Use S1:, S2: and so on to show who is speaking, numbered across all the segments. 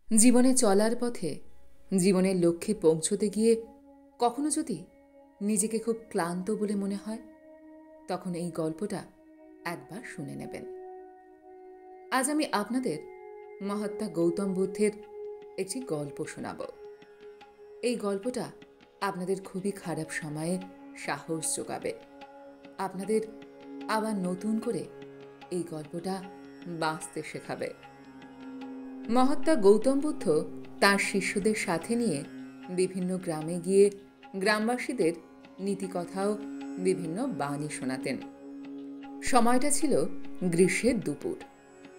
S1: জীবনে চলার পথে জীবনের লক্ষ্যে পৌঁছতে গিয়ে কখনো যদি নিজেকে খুব ক্লান্ত বলে মনে হয়, তখন এই গল্পটা একবার শুনে নেবেন। আজ আমি আপনাদের মহাত্মা গৌতম বুদ্ধের একটি গল্প শোনাব। এই গল্পটা আপনাদের খুবই খারাপ সময়ে সাহস যোগাবে, আপনাদের আবার নতুন করে এই গল্পটা বাঁচতে শেখাবে। মহাত্মা গৌতম বুদ্ধ তাঁর শিষ্যদের সাথে নিয়ে বিভিন্ন গ্রামে গিয়ে গ্রামবাসীদের নীতিকথাও বিভিন্ন বাণী শোনাতেন। সময়টা ছিল গ্রীষ্মের দুপুর,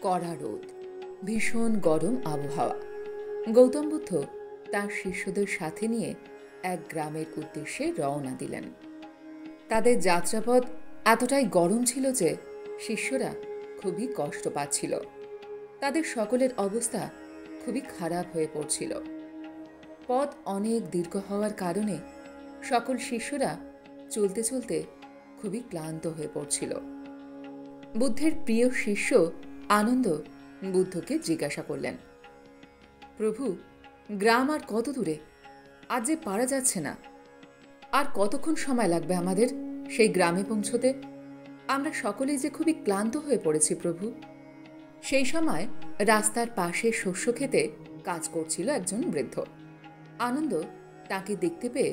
S1: কড়া রোদ, ভীষণ গরম আবহাওয়া। গৌতম বুদ্ধ তাঁর শিষ্যদের সাথে নিয়ে এক গ্রামের উদ্দেশ্যে রওনা দিলেন। তাদের যাত্রাপথ এতটাই গরম ছিল যে শিষ্যরা খুবই কষ্ট পাচ্ছিল। তাদের সকলের অবস্থা খুবই খারাপ হয়ে পড়ছিল। পথ অনেক দীর্ঘ হওয়ার কারণে সকল শিষ্যরা চলতে চলতে খুবই ক্লান্ত হয়ে পড়ছিল। বুদ্ধের প্রিয় শিষ্য আনন্দ বুদ্ধকে জিজ্ঞাসা করলেন, প্রভু, গ্রাম আর কত দূরে? আজ যে পারা যাচ্ছে না। আর কতক্ষণ সময় লাগবে আমাদের সেই গ্রামে পৌঁছতে? আমরা সকলেই যে খুবই ক্লান্ত হয়ে পড়েছি প্রভু। সেই সময় রাস্তার পাশে শস্য খেতে কাজ করছিল একজন বৃদ্ধ। আনন্দ তাকে দেখতে পেয়ে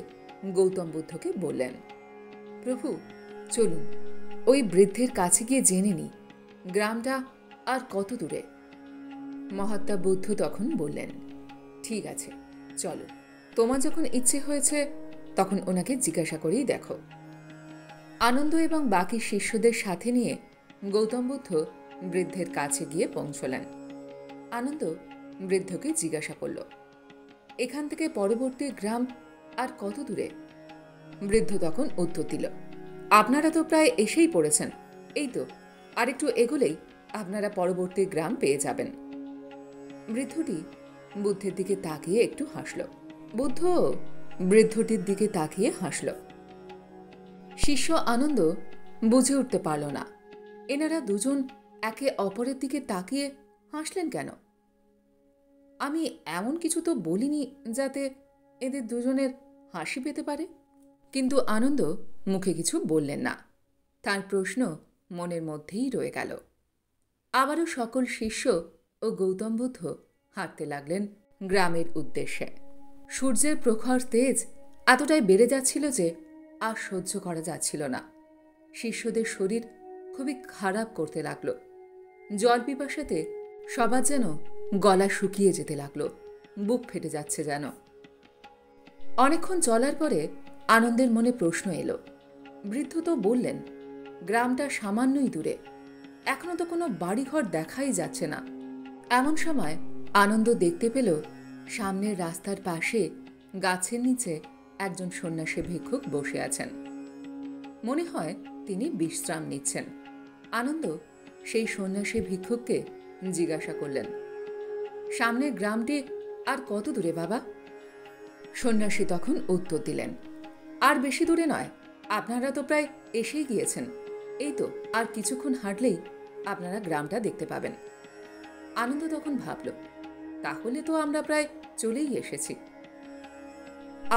S1: গৌতম বুদ্ধকে বললেন, প্রভু, চলুন ওই বৃদ্ধের কাছে গিয়ে জেনে নিই গ্রামটা আর কত দূরে। মহাত্মা বুদ্ধ তখন বললেন, ঠিক আছে, চলো, তোমার যখন ইচ্ছে হয়েছে তখন ওনাকে জিজ্ঞাসা করেই দেখো। আনন্দ এবং বাকি শিষ্যদের সাথে নিয়ে গৌতম বুদ্ধ বৃদ্ধের কাছে গিয়ে পৌঁছলেন। আনন্দ বৃদ্ধকে জিজ্ঞাসা করল, এখান থেকে পরবর্তী গ্রাম আর কত দূরে? বৃদ্ধ তখন উত্তর দিল, আপনারা তো প্রায় এসেই পড়েছেন, এই তো আর একটু এগোলেই আপনারা পরবর্তী গ্রাম পেয়ে যাবেন। বৃদ্ধটি বুদ্ধের দিকে তাকিয়ে একটু হাসল। বুদ্ধ বৃদ্ধটির দিকে তাকিয়ে হাসল। শিষ্য আনন্দ বুঝে উঠতে পারল না, এনারা দুজন একে অপরের দিকে তাকিয়ে হাসলেন কেন। আমি এমন কিছু তো বলিনি যাতে এদের দুজনের হাসি পেতে পারে। কিন্তু আনন্দ মুখে কিছু বললেন না। তার প্রশ্ন মনের মধ্যেই রয়ে গেল। আবারও সকল শিষ্য ও গৌতম বুদ্ধ হাঁটতে লাগলেন গ্রামের উদ্দেশ্যে। সূর্যের প্রখর তেজ এতটাই বেড়ে যাচ্ছিল যে আর সহ্য করা যাচ্ছিল না। শিষ্যদের শরীর খুবই খারাপ করতে লাগলো। জল পিপাসাতে সবার যেন গলা শুকিয়ে যেতে লাগলো, বুক ফেটে যাচ্ছে যেন। অনেকক্ষণ চলার পরে আনন্দের মনে প্রশ্ন এলো, বৃদ্ধ তো বললেন গ্রামটা সামান্যই দূরে, এখনো তো কোনো বাড়িঘর দেখাই যাচ্ছে না। এমন সময় আনন্দ দেখতে পেল সামনের রাস্তার পাশে গাছের নিচে একজন সন্ন্যাসী ভিক্ষুক বসে আছেন। মনে হয় তিনি বিশ্রাম নিচ্ছেন। আনন্দ সেই সন্ন্যাসী ভিক্ষুককে জিজ্ঞাসা করলেন, সামনের গ্রামটি আর কত দূরে বাবা? সন্ন্যাসী তখন উত্তর দিলেন, আর বেশি দূরে নয়, আপনারা তো প্রায় এসেই গিয়েছেন, এই তো আর কিছুক্ষণ হাঁটলেই আপনারা গ্রামটা দেখতে পাবেন। আনন্দ তখন ভাবল, তাহলে তো আমরা প্রায় চলেই এসেছি।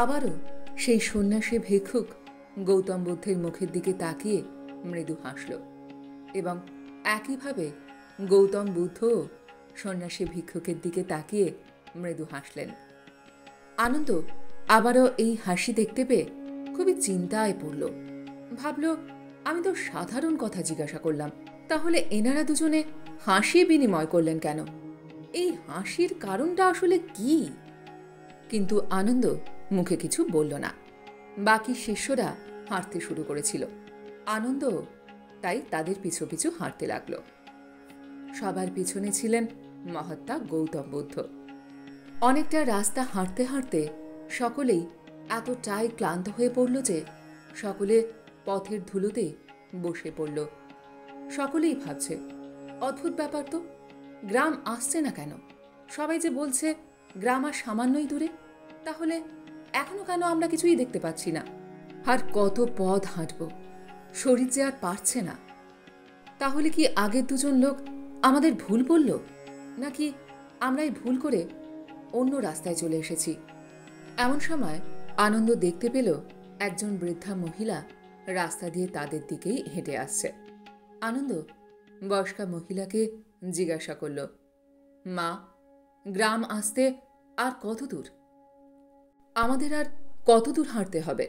S1: আবারও সেই সন্ন্যাসী ভিক্ষুক গৌতম বুদ্ধের মুখের দিকে তাকিয়ে মৃদু হাসল এবং একইভাবে গৌতম বুদ্ধও সন্ন্যাসী ভিক্ষুকের দিকে তাকিয়ে মৃদু হাসলেন। আনন্দ আবারও এই হাসি দেখতে পেয়ে খুবই চিন্তায় পড়ল। ভাবল, আমি তো সাধারণ কথা জিজ্ঞাসা করলাম, তাহলে এনারা দুজনে হাসি বিনিময় করলেন কেন? এই হাসির কারণটা আসলে কি? কিন্তু আনন্দ মুখে কিছু বলল না। বাকি শিষ্যরা হাঁটতে শুরু করেছিল। আনন্দ তাই তাদের পিছু পিছু হাঁটতে লাগল। সবার পিছনে ছিলেন মহাত্মা গৌতম বুদ্ধ। অনেকটা রাস্তা হাঁটতে হাঁটতে সকলেই এতটাই ক্লান্ত হয়ে পড়ল যে সকলে পথের ধুলোতে বসে পড়ল। সকলেই ভাবছে, অদ্ভুত ব্যাপার তো, গ্রাম আসছে না কেন? সবাই যে বলছে গ্রাম আর সামান্যই দূরে, তাহলে এখনো কেন আমরা কিছুই দেখতে পাচ্ছি না? আর কত পথ হাঁটব, শরীর যে আর পারছে না। তাহলে কি আগের দুজন লোক আমাদের ভুল বলল, নাকি আমরাই ভুল করে অন্য রাস্তায় চলে এসেছি। এমন সময় আনন্দ দেখতে পেল একজন বৃদ্ধা মহিলা রাস্তা দিয়ে তাদের দিকেই হেঁটে আসছে। আনন্দ বয়স্কা মহিলাকে জিজ্ঞাসা করল, মা, গ্রাম আসতে আর কত দূর? আমাদের আর কত দূর হাঁটতে হবে?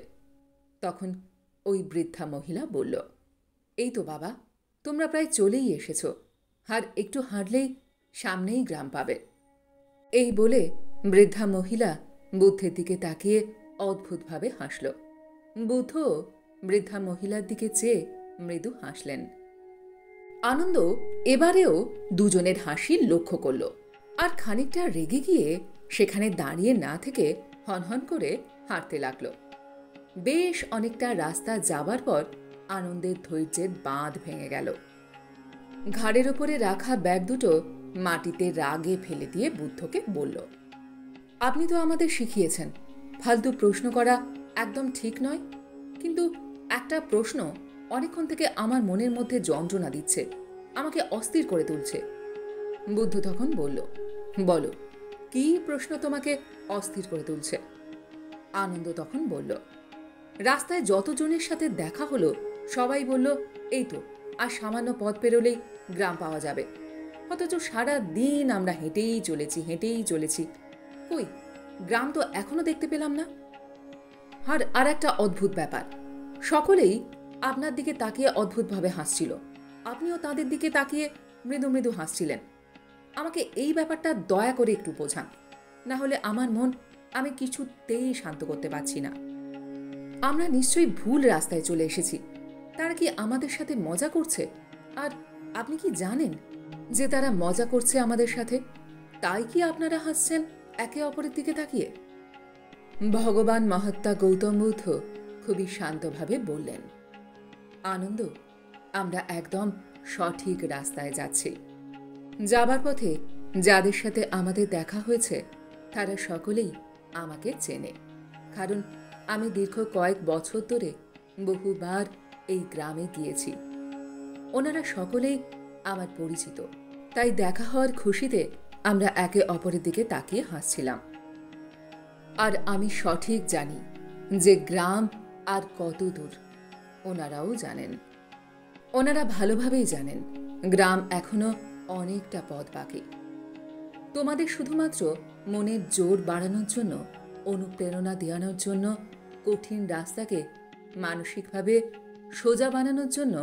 S1: তখন ওই বৃদ্ধা মহিলা বলল, এই তো বাবা, তোমরা প্রায় চলেই এসেছ, আর একটু হাঁটলেই সামনেই গ্রাম পাবে। এই বলে বৃদ্ধা মহিলা বুদ্ধের দিকে তাকিয়ে অদ্ভুতভাবে হাসল। বুদ্ধ বৃদ্ধা মহিলার দিকে চেয়ে মৃদু হাসলেন। আনন্দ এবারেও দুজনের হাসি লক্ষ্য করল, আর খানিকটা রেগে গিয়ে সেখানে দাঁড়িয়ে না থেকে হনহন করে হাঁটতে লাগল। বেশ অনেকটা রাস্তা যাবার পর আনন্দের ধৈর্যের বাঁধ ভেঙে গেল। ঘাড়ের ওপরে রাখা ব্যাগ দুটো মাটিতে রাগে ফেলে দিয়ে বুদ্ধকে বলল, আপনি তো আমাদের শিখিয়েছেন ফালতু প্রশ্ন করা একদম ঠিক নয়, কিন্তু একটা প্রশ্ন অনেকক্ষণ থেকে আমার মনের মধ্যে যন্ত্রণা দিচ্ছে, আমাকে অস্থির করে তুলছে। বুদ্ধ তখন বলল, বলো, কি প্রশ্ন তোমাকে অস্থির করে তুলছে? আনন্দ তখন বলল, রাস্তায় যতজনের সাথে দেখা হলো সবাই বলল, এই তো আর সামান্য পথ পেরোলেই গ্রাম পাওয়া যাবে, অথচ সারা দিন আমরা হেঁটেই চলেছি, কই গ্রাম তো এখনো দেখতে পেলাম না। আর একটা অদ্ভুত ব্যাপার, সকলেই আপনার দিকে তাকিয়ে অদ্ভুতভাবে হাসছিল, আপনিও তাদের দিকে তাকিয়ে মৃদু মৃদু হাসছিলেন। আমাকে এই ব্যাপারটা দয়া করে একটু বোঝান, না হলে আমার মন আমি কিছুতেই শান্ত করতে পারছি না। আমরা নিশ্চয়ই ভুল রাস্তায় চলে এসেছি, তারা কি আমাদের সাথে মজা করছে? আর আপনি কি জানেন যে তারা মজা করছে আমাদের সাথে? তাই কি আপনারা হাসছেন একে অপরের দিকে তাকিয়ে? ভগবান মহাত্মা গৌতম বুদ্ধ খুবই শান্তভাবে বললেন, আনন্দ, আমরা একদম সঠিক রাস্তায় যাচ্ছি। যাবার পথে যাদের সাথে আমাদের দেখা হয়েছে তারা সকলেই আমাকে চেনে, কারণ আমি দীর্ঘ কয়েক বছর ধরে বহুবার এই গ্রামে গিয়েছি। ওনারা সকলেই আমার পরিচিত, তাই দেখা হওয়ার খুশিতে আমরা একে অপরের দিকে তাকিয়ে হাসছিলাম। আর আমি সঠিক জানি যে গ্রাম আর কত দূর, ওনারাও জানেন। ওনারা ভালোভাবেই জানেন গ্রাম এখনো অনেকটা পথ বাকি। তোমাদের শুধুমাত্র মনের জোর বাড়ানোর জন্য, অনুপ্রেরণা দেওয়ানোর জন্য, কঠিন রাস্তাকে মানসিকভাবে সোজা বানানোর জন্য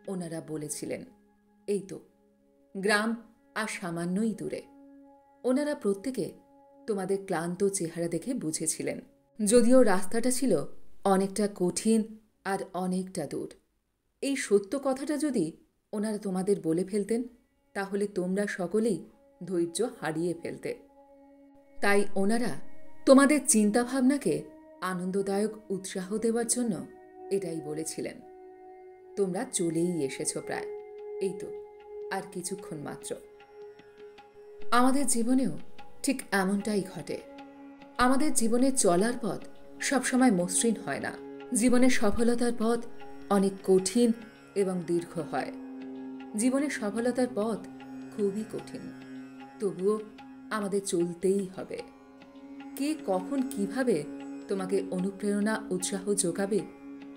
S1: ওনারা বলেছিলেন, এই তো গ্রাম আর সামান্যই দূরে। ওনারা প্রত্যেকে তোমাদের ক্লান্ত চেহারা দেখে বুঝেছিলেন, যদিও রাস্তাটা ছিল অনেকটা কঠিন আর অনেকটা দূর। এই সত্য কথাটা যদি ওনারা তোমাদের বলে ফেলতেন তাহলে তোমরা সকলেই ধৈর্য হারিয়ে ফেলতে। তাই ওনারা তোমাদের চিন্তাভাবনাকে আনন্দদায়ক উৎসাহ দেওয়ার জন্য এটাই বলেছিলেন। তোমরা চলেই এসেছ প্রায়, এই তো আর কিছুক্ষণ মাত্র। আমাদের জীবনেও ঠিক এমনটাই ঘটে। আমাদের জীবনে চলার পথ সবসময় মসৃণ হয় না। জীবনের সফলতার পথ অনেক কঠিন এবং দীর্ঘ হয়। জীবনের সফলতার পথ খুবই কঠিন, তবুও আমাদের চলতেই হবে। কে কখন কিভাবে তোমাকে অনুপ্রেরণা উৎসাহ যোগাবে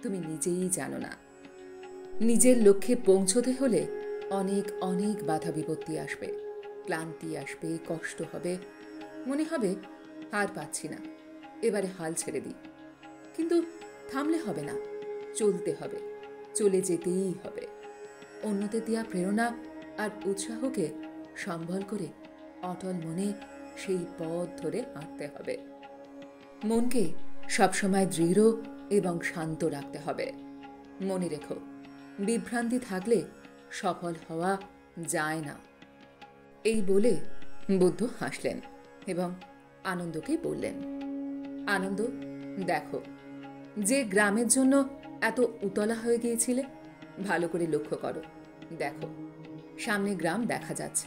S1: তুমি নিজেই জানো না। নিজের লক্ষ্যে পৌঁছতে হলে অনেক অনেক বাধা বিপত্তি আসবে, ক্লান্তি আসবে, কষ্ট হবে, মনে হবে হার পাচ্ছি না, এবারে হাল ছেড়ে দিই। কিন্তু থামলে হবে না, চলতে হবে, চলে যেতেই হবে। অন্যদের দেওয়া প্রেরণা আর উৎসাহকে সম্বল করে অটল মনে সেই পথ ধরে হাঁটতে হবে। মনকে সবসময় দৃঢ় এবং শান্ত রাখতে হবে। মনে রেখো, বিভ্রান্তি থাকলে সফল হওয়া যায় না। এই বলে বুদ্ধ হাসলেন এবং আনন্দকে বললেন, আনন্দ, দেখো, যে গ্রামের জন্য এত উতলা হয়ে গিয়েছিলে, ভালো করে লক্ষ্য করো, দেখো সামনে গ্রাম দেখা যাচ্ছে।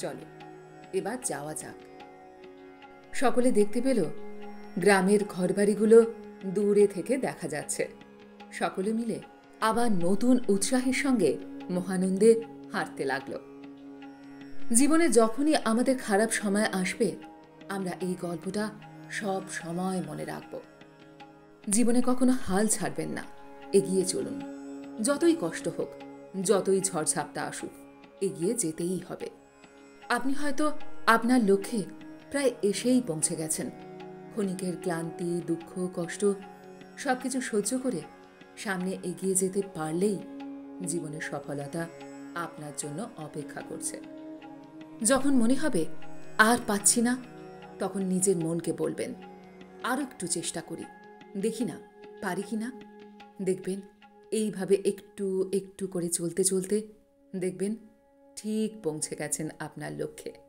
S1: চলো এবার যাওয়া যাক। সকলে দেখতে পেল গ্রামের ঘরবাড়িগুলো দূরে থেকে দেখা যাচ্ছে। সকলে মিলে আবার নতুন উৎসাহের সঙ্গে মহানন্দে হাঁটতে লাগলো। জীবনে যখনই আমাদের খারাপ সময় আসবে আমরা এই গল্পটা সব সময় মনে রাখব। জীবনে কখনো হাল ছাড়বেন না, এগিয়ে চলুন। যতই কষ্ট হোক, যতই ঝড়ঝাপটা আসুক, এগিয়ে যেতেই হবে। আপনি হয়তো আপনার লক্ষ্যে প্রায় এসেই পৌঁছে গেছেন। ক্ষণিকের ক্লান্তি, দুঃখ, কষ্ট সবকিছু সহ্য করে সামনে এগিয়ে যেতে পারলেই জীবনের সফলতা আপনার জন্য অপেক্ষা করছে। যখন মনে হবে আর পাচ্ছি না, তখন নিজের মনকে বলবেন, আরও একটু চেষ্টা করি, দেখি না পারি কি না। দেখবেন এইভাবে একটু একটু করে চলতে চলতে দেখবেন ঠিক পৌঁছে গেছেন আপনার লক্ষ্যে।